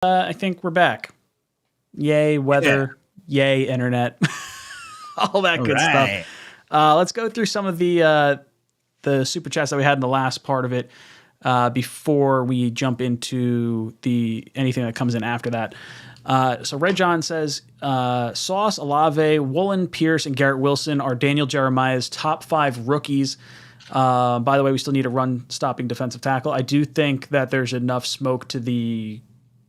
I think we're back. Yay, weather. Yay, internet. All that good stuff. Let's go through some of the super chats that we had in the last part of it before we jump into anything that comes in after that. So Red John says, Sauce, Olave, Woolen, Pierce, and Garrett Wilson are Daniel Jeremiah's top 5 rookies. By the way, we still need a run-stopping defensive tackle. I do think that there's enough smoke to the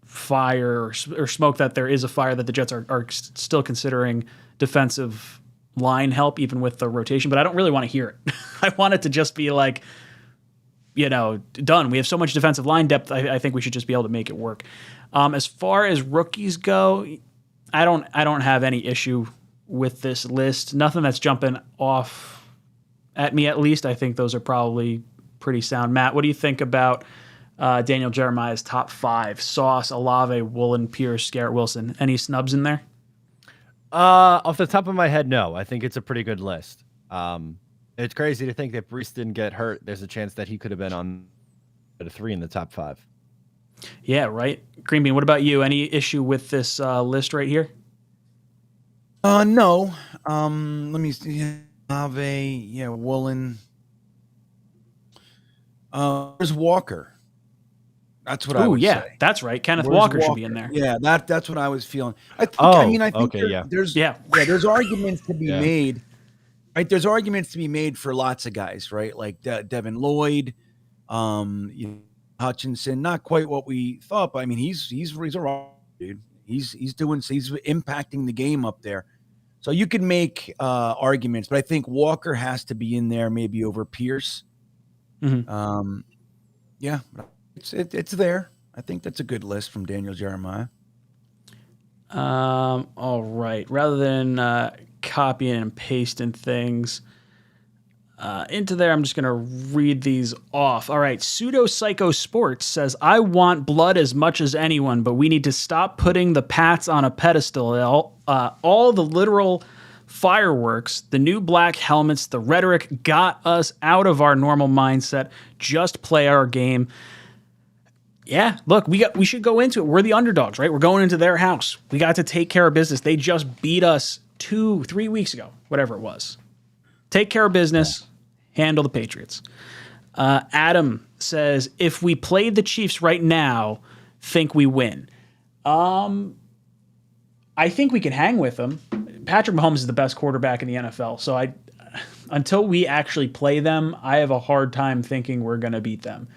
fire or smoke that there is a fire that the Jets are still considering defensive line help, even with the rotation. But I don't really want to hear it. I want it to just be like, done. We have so much defensive line depth. I think we should just be able to make it work. As far as rookies go, I don't have any issue with this list. Nothing that's jumping off at me, at least. I think those are probably pretty sound. Matt, what do you think about Daniel Jeremiah's top 5? Sauce, Olave, Woolen, Pierce, Garrett Wilson. Any snubs in there? Off the top of my head, no. I think it's a pretty good list. It's crazy to think that Brees didn't get hurt. There's a chance that he could have been on the 3 in the top 5. Yeah, right. Green Bean, what about you? Any issue with this list right here? No. Let me see. Olave, Woolen. There's Walker. That's what I would say. That's right. Kenneth Walker should be in there. Yeah, that's what I was feeling. I think okay, there's arguments to be made. Right? There's arguments to be made for lots of guys, right? Like Devin Lloyd, Hutchinson, not quite what we thought, but I mean he's a raw dude. He's impacting the game up there. So you could make arguments, but I think Walker has to be in there maybe over Pierce. Mm-hmm. It's there. I think that's a good list from Daniel Jeremiah. All right. Rather than copying and pasting things into there, I'm just going to read these off. All right. Pseudo Psycho Sports says, I want blood as much as anyone, but we need to stop putting the Pats on a pedestal. All the literal fireworks, the new black helmets, the rhetoric got us out of our normal mindset. Just play our game. Yeah, look, we should go into it. We're the underdogs, right? We're going into their house. We got to take care of business. They just beat us 2-3 weeks ago, whatever it was. Take care of business, handle the Patriots. Adam says, if we played the Chiefs right now, think we win. I think we can hang with them. Patrick Mahomes is the best quarterback in the NFL, so until we actually play them, I have a hard time thinking we're going to beat them.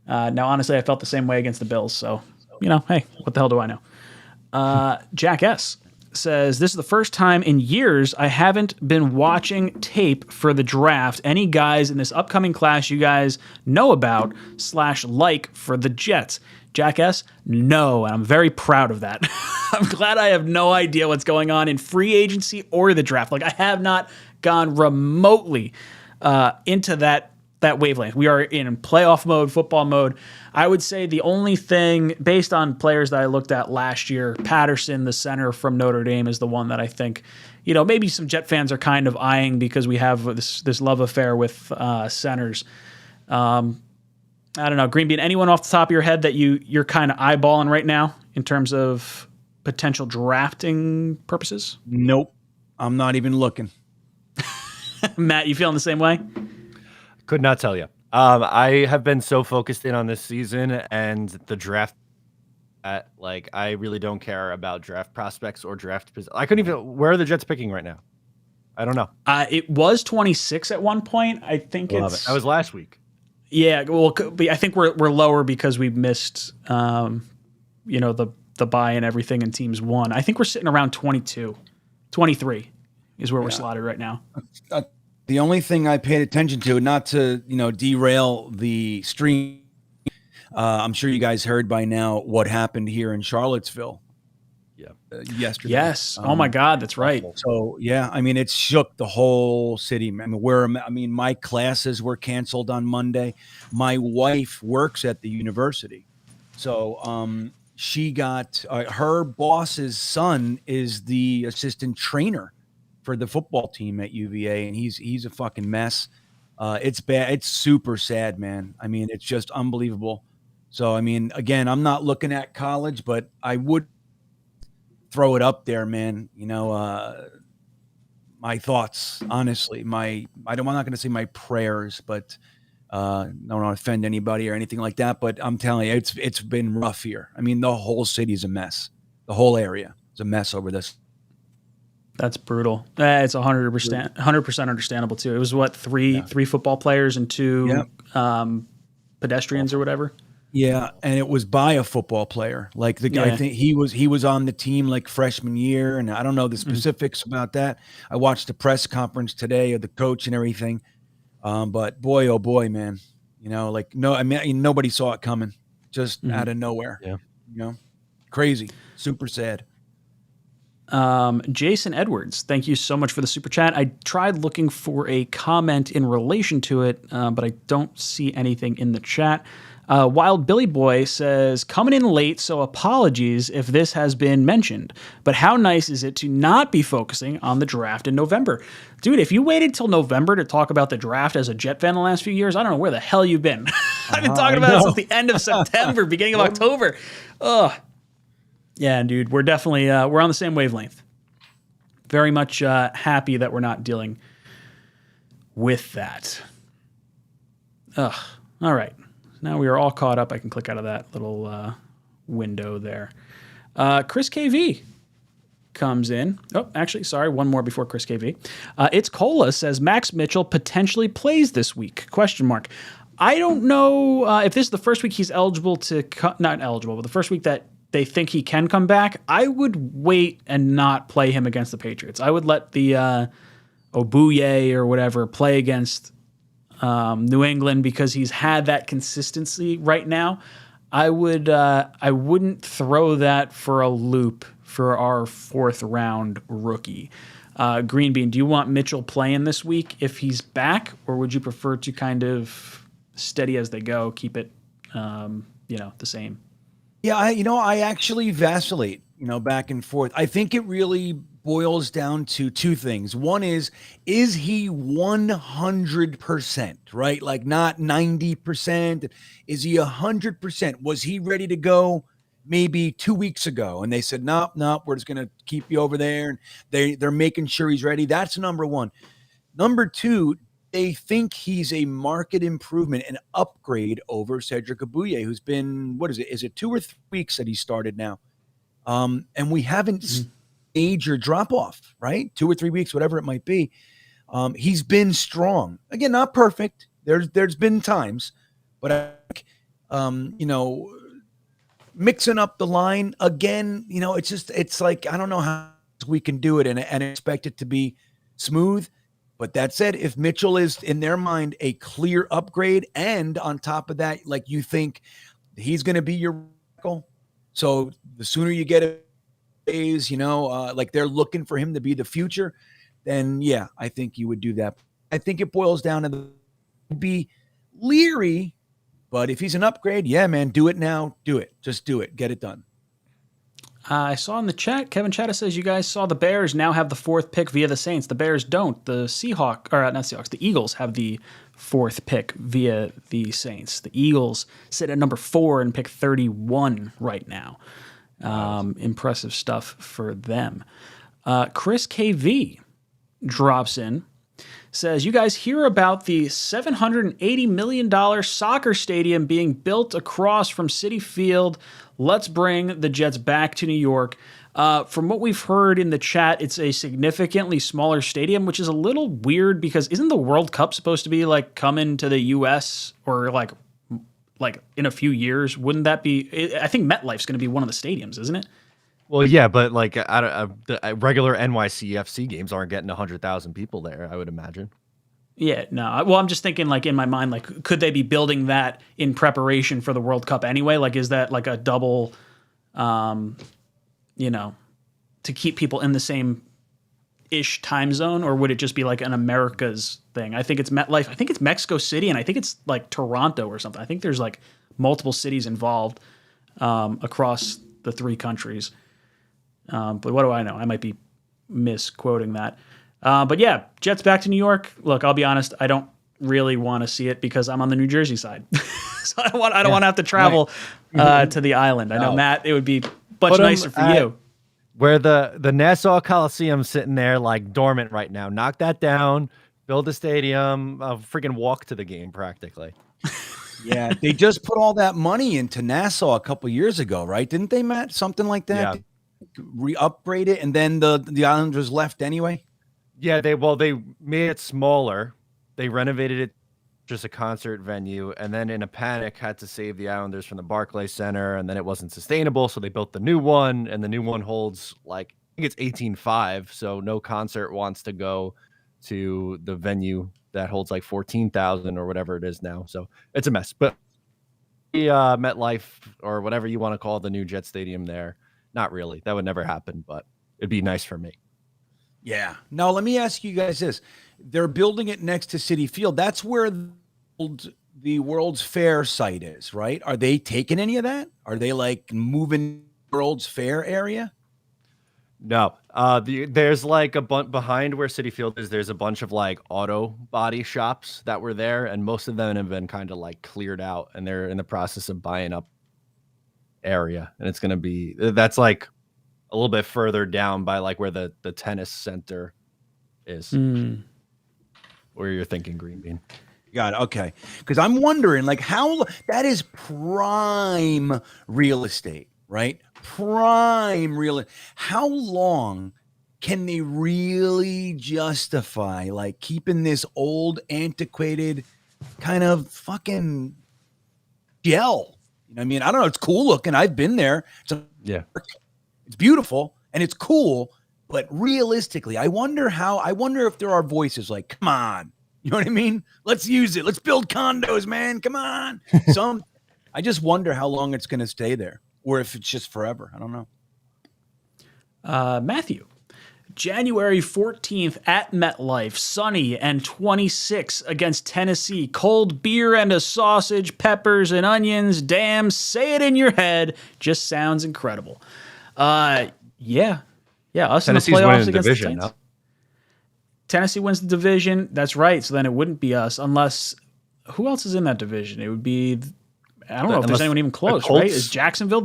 Now, honestly, I felt the same way against the Bills. So, hey, what the hell do I know? Jack S. says, this is the first time in years I haven't been watching tape for the draft. Any guys in this upcoming class you guys know about / like for the Jets? Jack S., no, and I'm very proud of that. I'm glad I have no idea what's going on in free agency or the draft. Like, I have not gone remotely into that wavelength. We are in playoff mode, football mode. I would say the only thing, based on players that I looked at last year, Patterson, the center from Notre Dame, is the one that I think, maybe some Jet fans are kind of eyeing because we have this love affair with centers. I don't know, Green Bean, anyone off the top of your head that you're kind of eyeballing right now in terms of potential drafting purposes? Nope. I'm not even looking. Matt, you feeling the same way? Could not tell you. I have been so focused in on this season and the draft that, I really don't care about draft prospects or draft. I couldn't even. Where are the Jets picking right now? I don't know. It was 26 at one point. I think that was last week. Yeah, well, I think we're lower because we missed, the bye and everything, and teams won. I think we're sitting around 22, 23 is where we're slotted right now. The only thing I paid attention to, not to derail the stream, I'm sure you guys heard by now what happened here in Charlottesville. Yesterday. Yes. Oh my God, that's right. So yeah, I mean, it shook the whole city. My classes were canceled on Monday. My wife works at the university, so she got her boss's son is the assistant trainer for the football team at UVA, and he's a fucking mess. It's bad. It's super sad, man. I mean, it's just unbelievable. So, I mean, again, I'm not looking at college, but I would throw it up there, man. My thoughts, honestly, I'm not going to say my prayers, but don't want to offend anybody or anything like that. But I'm telling you, it's been rough here. I mean, the whole city's a mess. The whole area is a mess over this. That's brutal. It's 100% understandable too. It was what three football players and two pedestrians or whatever. Yeah, and it was by a football player. Like the guy, I think he was on the team like freshman year, and I don't know the specifics about that. I watched the press conference today of the coach and everything. But boy, oh boy, man, nobody saw it coming, just out of nowhere. Yeah, crazy, super sad. Jason Edwards, thank you so much for the super chat. I tried looking for a comment in relation to it, but I don't see anything in the chat. Wild Billy Boy says, coming in late, so apologies if this has been mentioned, but how nice is it to not be focusing on the draft in November? Dude, if you waited till November to talk about the draft as a Jet fan the last few years, I don't know where the hell you've been. I've been talking about it since the end of September, beginning of October. Ugh. Yeah, dude, we're definitely, we're on the same wavelength. Very much happy that we're not dealing with that. Ugh. All right. Now we are all caught up. I can click out of that little window there. Chris KV comes in. Oh, actually, sorry, one more before Chris KV. It's Cola says Max Mitchell potentially plays this week? ? I don't know if this is the first week he's eligible to not eligible, but the first week that they think he can come back. I would wait and not play him against the Patriots. I would let the Obuye or whatever play against New England because he's had that consistency right now. I wouldn't throw that for a loop for our 4th round rookie. Green Bean, do you want Mitchell playing this week if he's back, or would you prefer to kind of steady as they go, keep it, the same? Yeah, I actually vacillate, back and forth. I think it really boils down to two things. One is he 100%, right? Like not 90%. Is he 100%? Was he ready to go maybe 2 weeks ago? And they said, nope, we're just going to keep you over there. And they're making sure he's ready. That's number one. Number two, they think he's a market improvement, an upgrade over Cedric Abuye, who's been, what is it? Is it 2 or 3 weeks that he started now? And we haven't major drop off, right? 2 or 3 weeks, whatever it might be. He's been strong. Again, not perfect. There's been times, but I think, mixing up the line again, it's like, I don't know how we can do it and expect it to be smooth. But that said, if Mitchell is in their mind a clear upgrade, and on top of that, like you think he's going to be your tackle, so the sooner you get it, like they're looking for him to be the future, then yeah, I think you would do that. I think it boils down to be leery, but if he's an upgrade, yeah, man, do it now. Do it. Just do it. Get it done. I saw in the chat, Kevin Chatta says you guys saw the Bears now have the 4th pick via the Saints. The Bears don't. The Eagles have the 4th pick via the Saints. The Eagles sit at number 4 and pick 31 right now. Impressive stuff for them. Chris KV drops in, says, you guys hear about the $780 million soccer stadium being built across from Citi Field. Let's bring the Jets back to New York. From what we've heard in the chat, it's a significantly smaller stadium, which is a little weird because isn't the World Cup supposed to be like coming to the U.S. or like in a few years? Wouldn't that be? I think MetLife's going to be one of the stadiums, isn't it? Well, yeah, but like the regular NYCFC games aren't getting 100,000 people there, I would imagine. Yeah, no. Well, I'm just thinking, like, in my mind, like, could they be building that in preparation for the World Cup anyway? Like, is that like a double, to keep people in the same ish time zone, or would it just be like an America's thing? I think it's MetLife. I think it's Mexico City, and I think it's like Toronto or something. I think there's like multiple cities involved across the 3 countries. But what do I know? I might be misquoting that. But yeah, Jets back to New York. Look, I'll be honest, I don't really want to see it because I'm on the New Jersey side. So I don't want to have to travel to the island. I know, Matt, it would be much nicer for you. Where the Nassau Coliseum's sitting there like dormant right now. Knock that down, build a stadium, freaking walk to the game practically. Yeah, they just put all that money into Nassau a couple years ago, right? Didn't they, Matt? Something like that. Yeah. Re-upgrade it, and then the Islanders left anyway. Yeah, they made it smaller. They renovated it just a concert venue, and then in a panic had to save the Islanders from the Barclays Center, and then it wasn't sustainable, so they built the new one, and the new one holds like I think it's 18,500, so no concert wants to go to the venue that holds like 14,000 or whatever it is now. So it's a mess. But the MetLife or whatever you want to call the new Jet Stadium there, not really. That would never happen, but it'd be nice for me. Yeah. Now, let me ask you guys this. They're building it next to Citi Field. That's where the World's Fair site is, right? Are they taking any of that? Are they like moving World's Fair area? No. There's like behind where Citi Field is, there's a bunch of like auto body shops that were there, and most of them have been kind of like cleared out, and they're in the process of buying up area. And it's going to be, that's like a little bit further down by like where the tennis center is. Where you're thinking, Green Bean. Got it. Okay. Because I'm wondering, like, how that is prime real estate, right? Prime real. How long can they really justify like keeping this old, antiquated kind of fucking gel? You know what I mean? I don't know. It's cool looking. I've been there. It's beautiful and it's cool. But realistically, I wonder if there are voices like, come on, you know what I mean? Let's use it. Let's build condos, man. Come on. I just wonder how long it's going to stay there or if it's just forever. I don't know. Matthew, January 14th at MetLife, sunny and 26 against Tennessee. Cold beer and a sausage, peppers and onions. Damn, say it in your head. Just sounds incredible. Yeah, us Tennessee's in the playoffs winning the against division, the Titans. no? Tennessee wins the division. That's right. So then it wouldn't be us unless who else is in that division? It would be I don't know if there's anyone even close, right? Is Jacksonville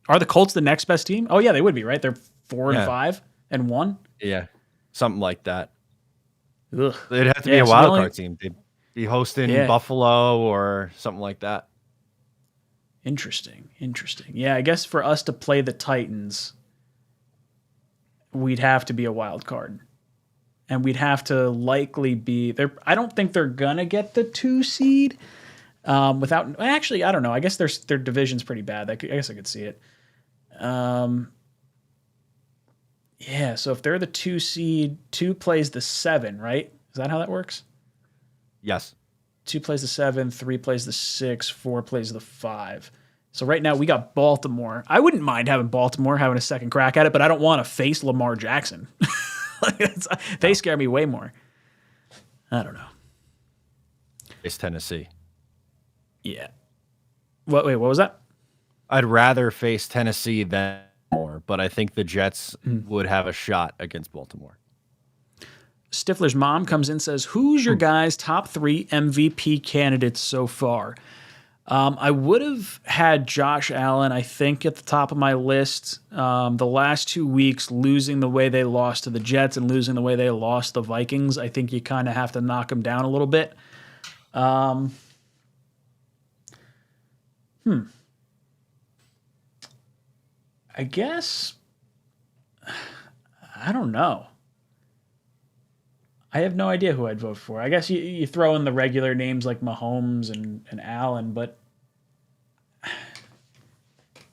are the Colts the next best team? Oh yeah, they would be, right? They're 4-5 and 1. Yeah, something like that. Ugh. It'd have to be a wild card team. They'd be hosting Buffalo or something like that. Interesting. Yeah, I guess for us to play the Titans, we'd have to be a wild card. And we'd have to likely be there. I don't think they're gonna get the 2 seed without. Actually, I don't know. I guess their division's pretty bad. I guess I could see it. Yeah. So if they're the 2 seed, 2 plays the 7, right? Is that how that works? Yes. 2 plays the 7, 3 plays the 6, 4 plays the 5. So right now we got Baltimore. I wouldn't mind having Baltimore having a second crack at it, but I don't want to face Lamar Jackson. They scare me way more. I don't know. It's Tennessee. Yeah. Wait, what was that? I'd rather face Tennessee than more, but I think the Jets would have a shot against Baltimore. Stifler's mom comes in and says, who's your guys' top 3 MVP candidates so far? I would have had Josh Allen, I think, at the top of my list. The last 2 weeks, losing the way they lost to the Jets and losing the way they lost the Vikings, I think you kind of have to knock them down a little bit. I guess, I don't know. I have no idea who I'd vote for. I guess you throw in the regular names like Mahomes and Allen, but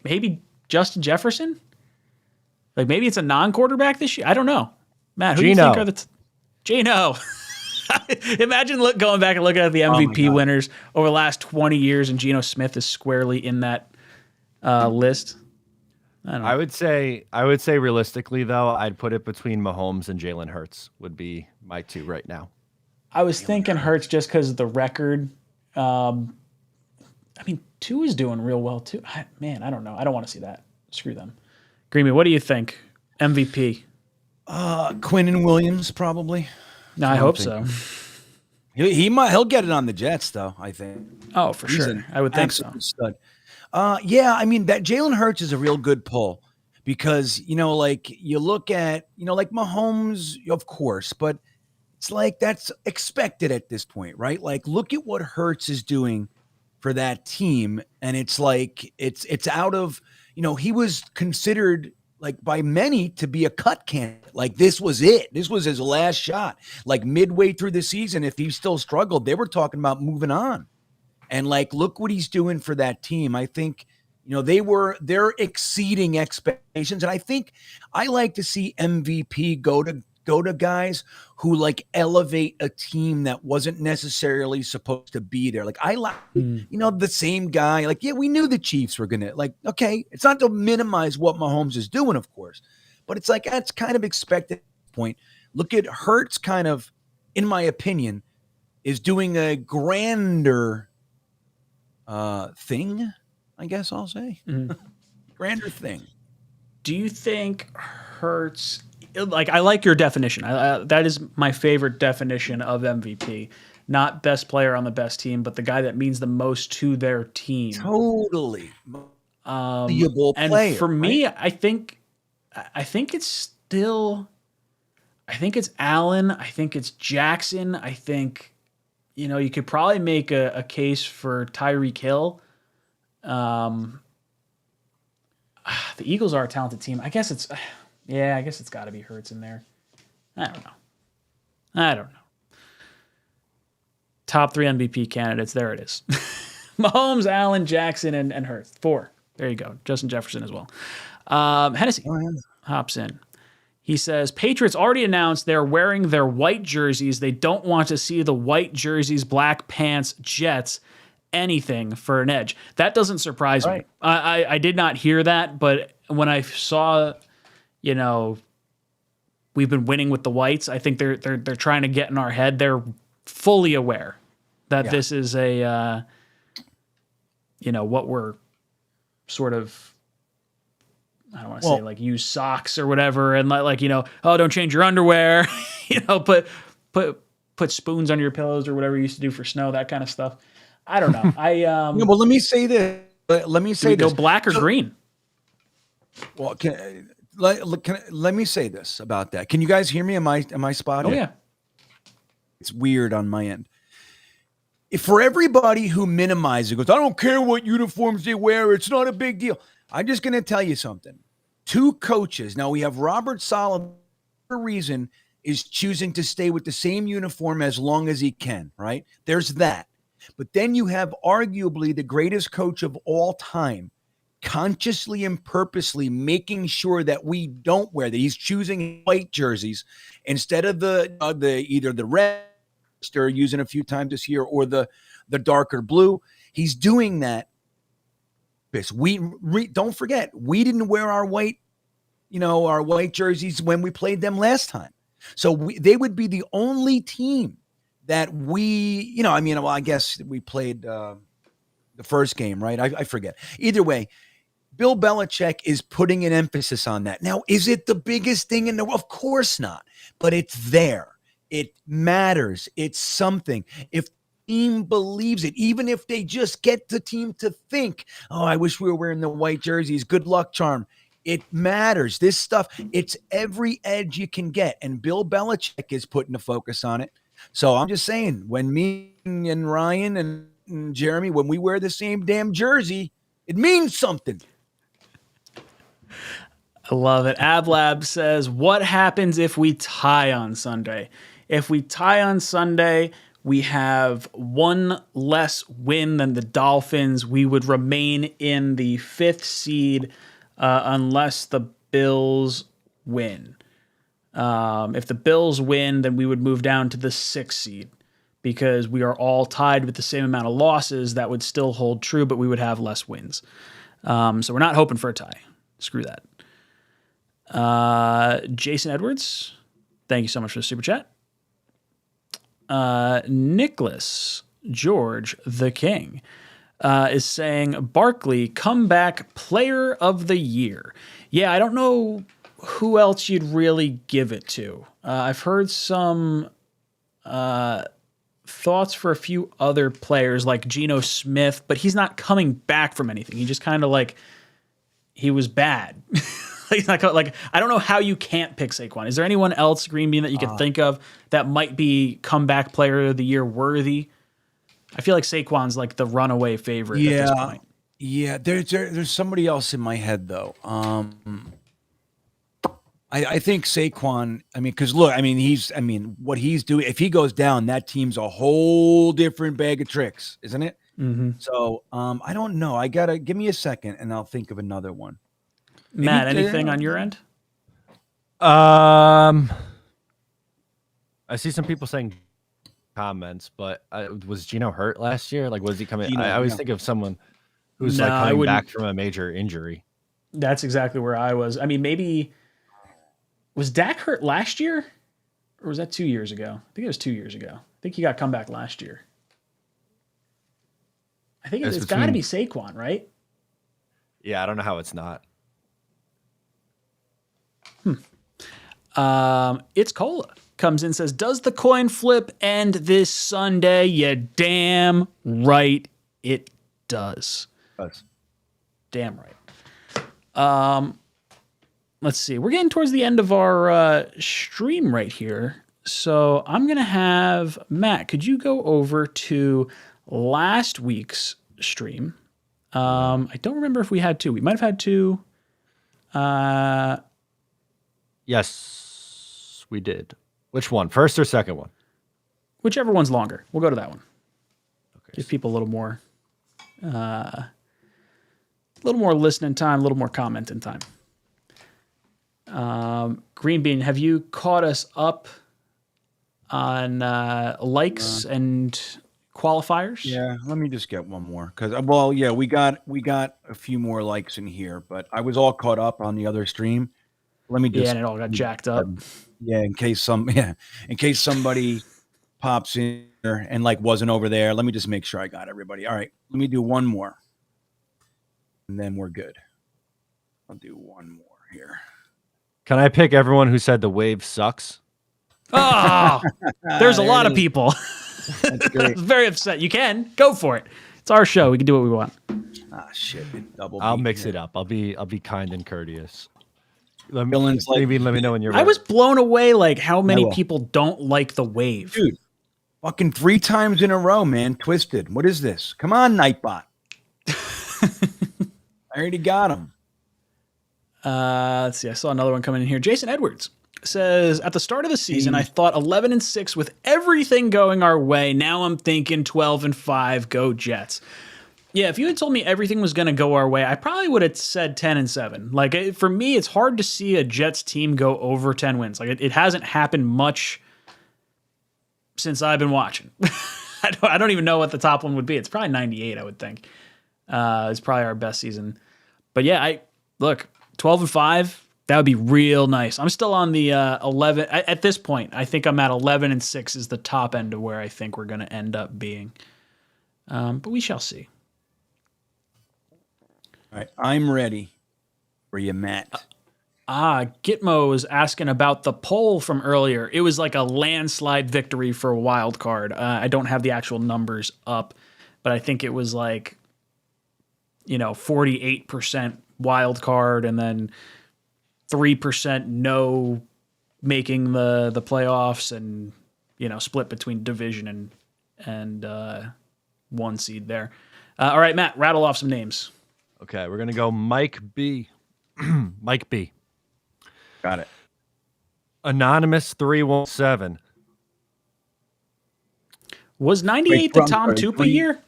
maybe Justin Jefferson? Like maybe it's a non-quarterback this year? I don't know. Matt, who do you think are the Geno? Imagine going back and looking at the MVP winners over the last 20 years, and Geno Smith is squarely in that list. I don't know. I would say realistically though, I'd put it between Mahomes and Jalen Hurts would be my 2 right now. I was thinking Hurts just because of the record. I mean, 2 is doing real well too. I don't know. I don't want to see that. Screw them. Greeny, what do you think? MVP? Quinn and Williams probably. No, I hope so. He'll get it on the Jets though. I think. Oh, for He's sure. an I would think so. absolute stud. Yeah, I mean that Jalen Hurts is a real good pull because like you look at like Mahomes, of course, but it's like that's expected at this point, right? Like look at what Hurts is doing for that team, and it's like it's out of he was considered like by many to be a cut candidate. Like this was it. This was his last shot. Like midway through the season, if he still struggled, they were talking about moving on. And like, look what he's doing for that team. I think, they're exceeding expectations. And I think I like to see MVP go to guys who like elevate a team that wasn't necessarily supposed to be there. Like I like, the same guy, like, yeah, we knew the Chiefs were going to like, okay, it's not to minimize what Mahomes is doing, of course, but it's like, that's kind of expected at this point. Look at Hurts kind of, in my opinion, is doing a grander thing, I guess I'll say. Grander thing. Do you think Hurts, like, I like your definition. That is my favorite definition of MVP. Not best player on the best team, but the guy that means the most to their team. Totally. And player, for me, right? I think it's still, I think it's Allen. I think it's Jackson. I think, you could probably make a case for Tyreek Hill. The Eagles are a talented team. I guess it's got to be Hurts in there. I don't know. Top 3 MVP candidates. There it is. Mahomes, Allen, Jackson, and Hurts. 4. There you go. Justin Jefferson as well. Hennessy hops in. He says, Patriots already announced they're wearing their white jerseys. They don't want to see the white jerseys, black pants, Jets, anything for an edge. That doesn't surprise me. I did not hear that, but when I saw, we've been winning with the whites, I think they're trying to get in our head. They're fully aware that this is a, what we're sort of, I don't want to say like use socks or whatever, and like don't change your underwear, put spoons under your pillows or whatever you used to do for snow, that kind of stuff. I don't know. Well, let me say this. Go black or green? Well, let me say this about that. Can you guys hear me? Am I spotted? Oh yeah. It's weird on my end. If for everybody who minimizes, goes, I don't care what uniforms they wear, it's not a big deal. I'm just going to tell you something. 2 coaches. Now we have Robert Saleh, for a reason, is choosing to stay with the same uniform as long as he can, right? There's that. But then you have arguably the greatest coach of all time, consciously and purposely making sure that we don't wear that. He's choosing white jerseys instead of the either the red they're using a few times this year or the darker blue. He's doing that. We don't forget, we didn't wear our white jerseys when we played them last time. So they would be the only team that I guess we played the first game, right? I forget. Either way, Bill Belichick is putting an emphasis on that. Now, is it the biggest thing in the world? Of course not, but it's there. It matters. It's something. If team believes it, even if they just get the team to think, oh, I wish we were wearing the white jerseys, good luck charm. It matters. This stuff, it's every edge you can get. And Bill Belichick is putting a focus on it. So I'm just saying, when me and Ryan and Jeremy, when we wear the same damn jersey, it means something. I love it. AbLab says, what happens if we tie on Sunday? If we tie on Sunday, we have 1 less win than the Dolphins. We would remain in the 5th seed unless the Bills win. If the Bills win, then we would move down to the 6th seed because we are all tied with the same amount of losses. That would still hold true, but we would have less wins. So we're not hoping for a tie. Screw that. Jason Edwards, thank you so much for the super chat. Nicholas George the King is saying Barkley comeback player of the year. Yeah, I don't know who else you'd really give it to. I've heard some thoughts for a few other players like Geno Smith, but he's not coming back from anything. He just kind of like, he was bad. He's not like, I don't know how you can't pick Saquon. Is there anyone else, Green Bean, that you can think of that might be comeback player of the year worthy? I feel like Saquon's like the runaway favorite at this point. Yeah, there's somebody else in my head though. I think Saquon. I mean, because look, I mean, what he's doing. If he goes down, that team's a whole different bag of tricks, isn't it? Mm-hmm. So, I don't know. I gotta give me a second, and I'll think of another one. Matt, anything on your end? I see some people saying comments, but was Geno hurt last year? Like, was he coming? Geno, I always think of someone who's like coming back from a major injury. That's exactly where I was. I mean, maybe was Dak hurt last year, or was that 2 years ago? I think it was 2 years ago. I think he got comeback last year. I think it's got to be Saquon, right? Yeah, I don't know how it's not. It's Cola comes in and says, does the coin flip end this Sunday? Yeah, damn right it does. Damn right. Let's see. We're getting towards the end of our stream right here. So I'm going to have Matt, could you go over to last week's stream? I don't remember if we had two. We might have had two. Yes, we did. Which one? First or second one? Whichever one's longer. We'll go to that one. Okay. Give people a little more listening time, a little more commenting time. Green Bean, have you caught us up on likes and qualifiers? Yeah, let me just get one more because we got a few more likes in here, but I was all caught up on the other stream. Let me just and it all got jacked up. In case somebody pops in here and like wasn't over there. Let me just make sure I got everybody. All right, let me do one more, and then we're good. I'll do one more here. Can I pick everyone who said the wave sucks? Oh, there's a lot of people. That's great. Very upset. You can go for it. It's our show. We can do what we want. Ah, shit. I'll mix it up. I'll be kind and courteous. Let me know when you're ready. I was blown away like how many people don't like the wave. Dude, fucking 3 times in a row, man. Twisted. What is this? Come on, Nightbot. I already got him. Let's see. I saw another one coming in here. Jason Edwards says, at the start of the season, I thought 11-6 with everything going our way. Now I'm thinking 12-5, go Jets. Yeah, if you had told me everything was going to go our way, I probably would have said 10-7. Like, for me, it's hard to see a Jets team go over 10 wins. Like, it hasn't happened much since I've been watching. I don't even know what the top one would be. It's probably 98, I would think. It's probably our best season. But yeah, look, 12-5, that would be real nice. I'm still on the 11. At this point, I think I'm at 11-6 is the top end of where I think we're going to end up being. But we shall see. All right, I'm ready for you, Matt. Gitmo was asking about the poll from earlier. It was like a landslide victory for a wild card. I don't have the actual numbers up, but I think it was like, 48% wild card and then 3% no making the playoffs and, split between division and 1 seed there. All right, Matt, rattle off some names. Okay, we're going to go Mike B. Mike B. Got it. Anonymous 317. Was 98 the Tom Tupa year?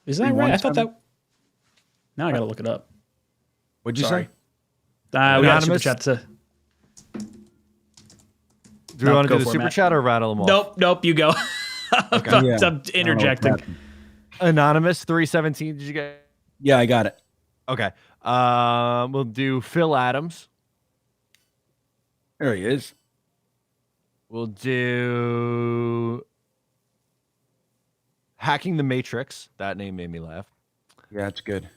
Is that right? I thought that. Now I got to look it up. What'd you say? We got a super chat to. Do you want to do the super chat or rattle them off? Nope, you go. Okay. I'm interjecting. Anonymous 317. Did you get? Yeah, I got it. Okay. We'll do Phil Adams. There he is. We'll do Hacking the Matrix. That name made me laugh. Yeah, that's good.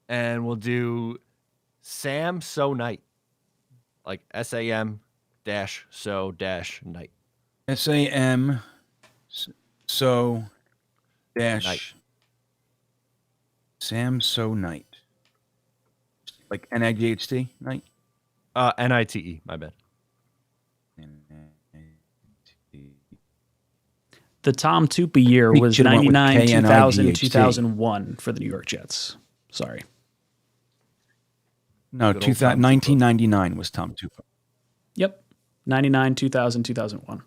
And we'll do Sam So Night. Like SAM-so-night. SAM So dash Knight. Samsonite. Like NIGHT Knight? NITE, my bad. The Tom Tupa year He was should've went with 99, 2000, KNIGHT. 2001 for the New York Jets. Sorry. No, Good old Tom Tupa. 1999 was Tom Tupa. Yep. 99, 2000, 2001.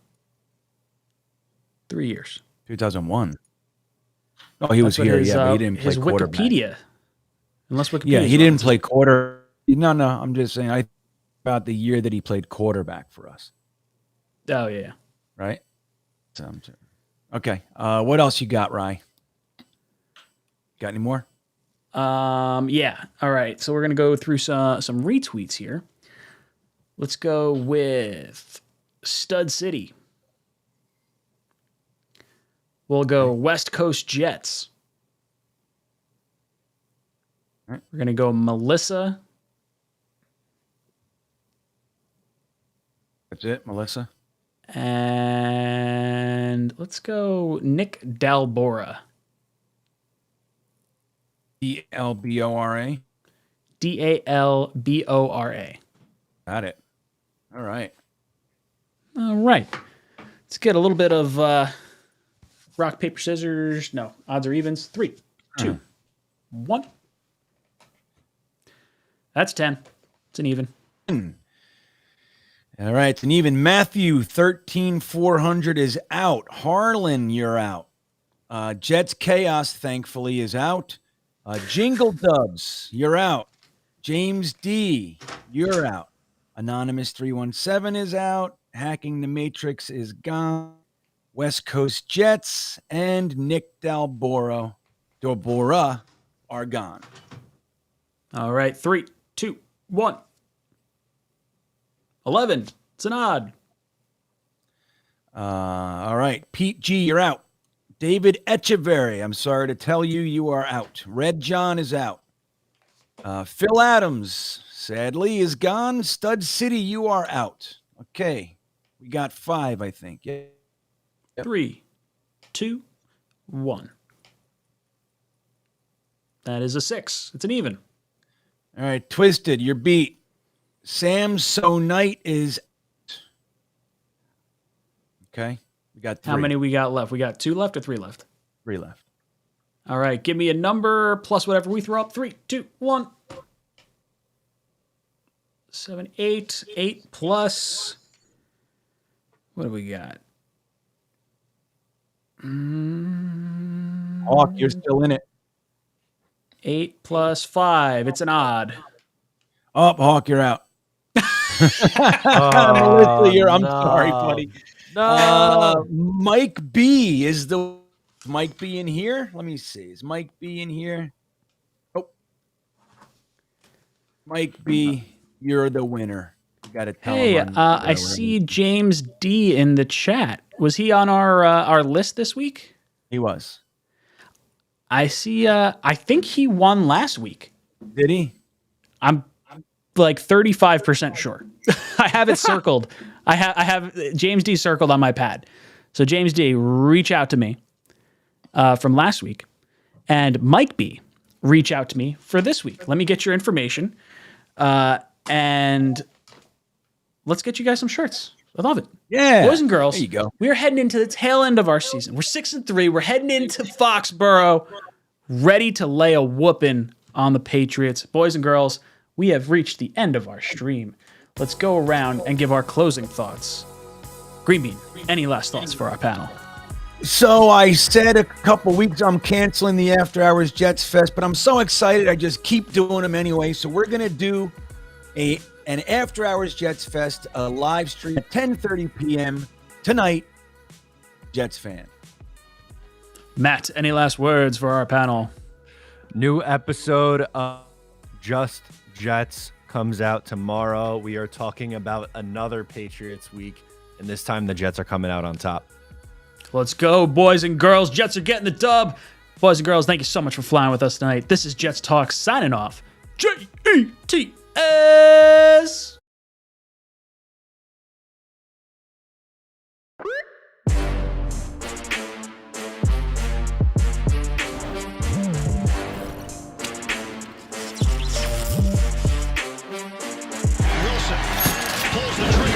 3 years. 2001. Oh, he was That's what here, his, yeah, but he didn't play his quarterback. Wikipedia. Unless Wikipedia. Yeah, he didn't play quarter. No, I'm just saying. I about the year that he played quarterback for us, Oh, yeah. right? So, okay. What else you got, Rye? Got any more? Yeah. All right. So we're going to go through some retweets here. Let's go with Stud City. We'll go West Coast Jets. All right. We're going to go Melissa. That's it, Melissa. And let's go Nick Dalbora. DLBORA. Dalbora. Got it. All right. All right. Let's get a little bit of rock, paper, scissors. No, odds or evens. 3, 2, 1. That's 10. It's an even. All right. It's an even. Matthew 13400 is out. Harlan, you're out. Jets Chaos, thankfully, is out. Jingle Dubs, you're out. James D, you're out. Anonymous 317 is out. Hacking the Matrix is gone. West Coast Jets and Nick Dalbora are gone. All right. 3, 2, 1. 11. It's an odd. All right. Pete G, you're out. David Echeverry, I'm sorry to tell you, you are out. Red John is out. Phil Adams, sadly, is gone. Stud City, you are out. Okay. We got 5, I think. Yeah. Yep. 3, 2, 1. That is a 6. It's an even. All right. Twisted, you're beat. Samsonite is out. Okay. We got 3. How many we got left? We got 2 left or 3 left? 3 left. All right. Give me a number plus whatever we throw up. 3, 2, 1. 7, 8. 8 plus. What do we got? Hawk, you're still in it. 8 plus 5. It's an odd. Oh, Hawk, you're out. Oh, Melissa, I'm no. sorry, buddy. No. Mike B is the Mike B in here. Let me see. Is Mike B in here? Oh, Mike B, you're the winner. You got to tell Hey, him. I see James D in the chat. Was he on our list this week? He was. I see. I think he won last week. Did he? I'm like 35% sure. I have it circled. I have James D circled on my pad. So James D, reach out to me from last week, and Mike B, reach out to me for this week. Let me get your information, and let's get you guys some shirts. I love it. Yeah. Boys and girls, There you go. we are heading into the tail end of our season. We're 6-3. We're heading into Foxborough, ready to lay a whooping on the Patriots. Boys and girls, we have reached the end of our stream. Let's go around and give our closing thoughts. Green Bean, any last thoughts for our panel? So I said a couple weeks I'm canceling the After Hours Jets Fest, but I'm so excited I just keep doing them anyway. So we're gonna do an After Hours Jets Fest, a live stream at 10:30 p.m. tonight. Jets fan. Matt, any last words for our panel? New episode of Just Jets comes out tomorrow. We are talking about another Patriots week, and this time the Jets are coming out on top. Let's go, boys and girls. Jets are getting the dub. Boys and girls, thank you so much for flying with us tonight. This is Jets Talk signing off. JETS. the dream.